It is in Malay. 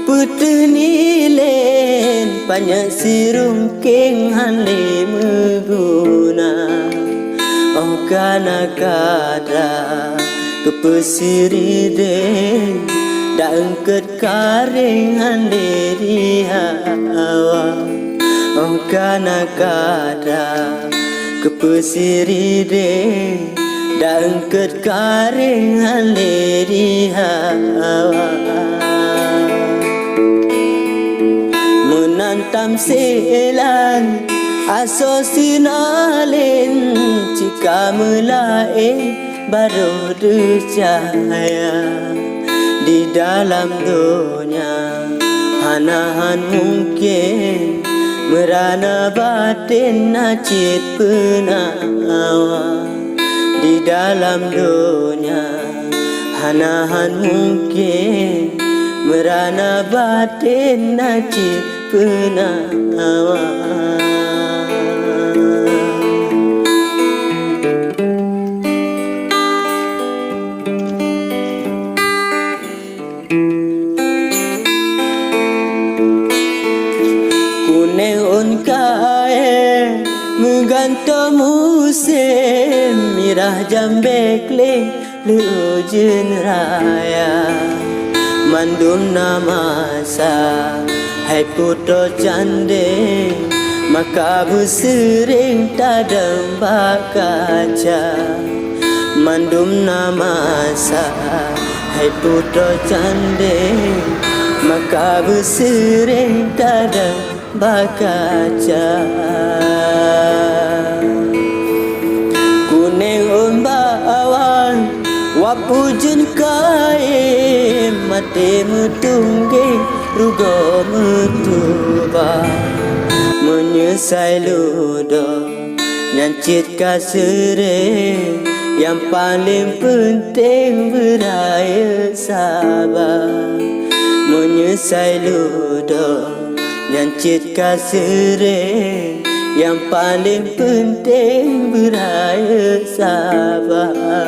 Putri len banyak sirung keng hale meguna oh kana kada kepesiri deng daengket kareng hale dihawa oh kana kada kepesiri deng daengket kareng hale dihawa menantam selan aso sinalen jika melae baru cahaya di dalam dunia hanahan mungkin merana batin najid penawa di dalam dunia hanahan mungkin merana batin najib penawa kuning unkae mengganto musim mirah jambekle lujun raya mandum namasa hai puto cande maka bersering tadam bakaca mandum namasa hai puto cande maka bersering tadam bakaca kuning umbawan wapujun kae mate mutungge rugo mutuba menyesai ludo nyancit kasere yang paling penting beraya sabar menyesai ludo nyancit kasere yang paling penting beraya sabar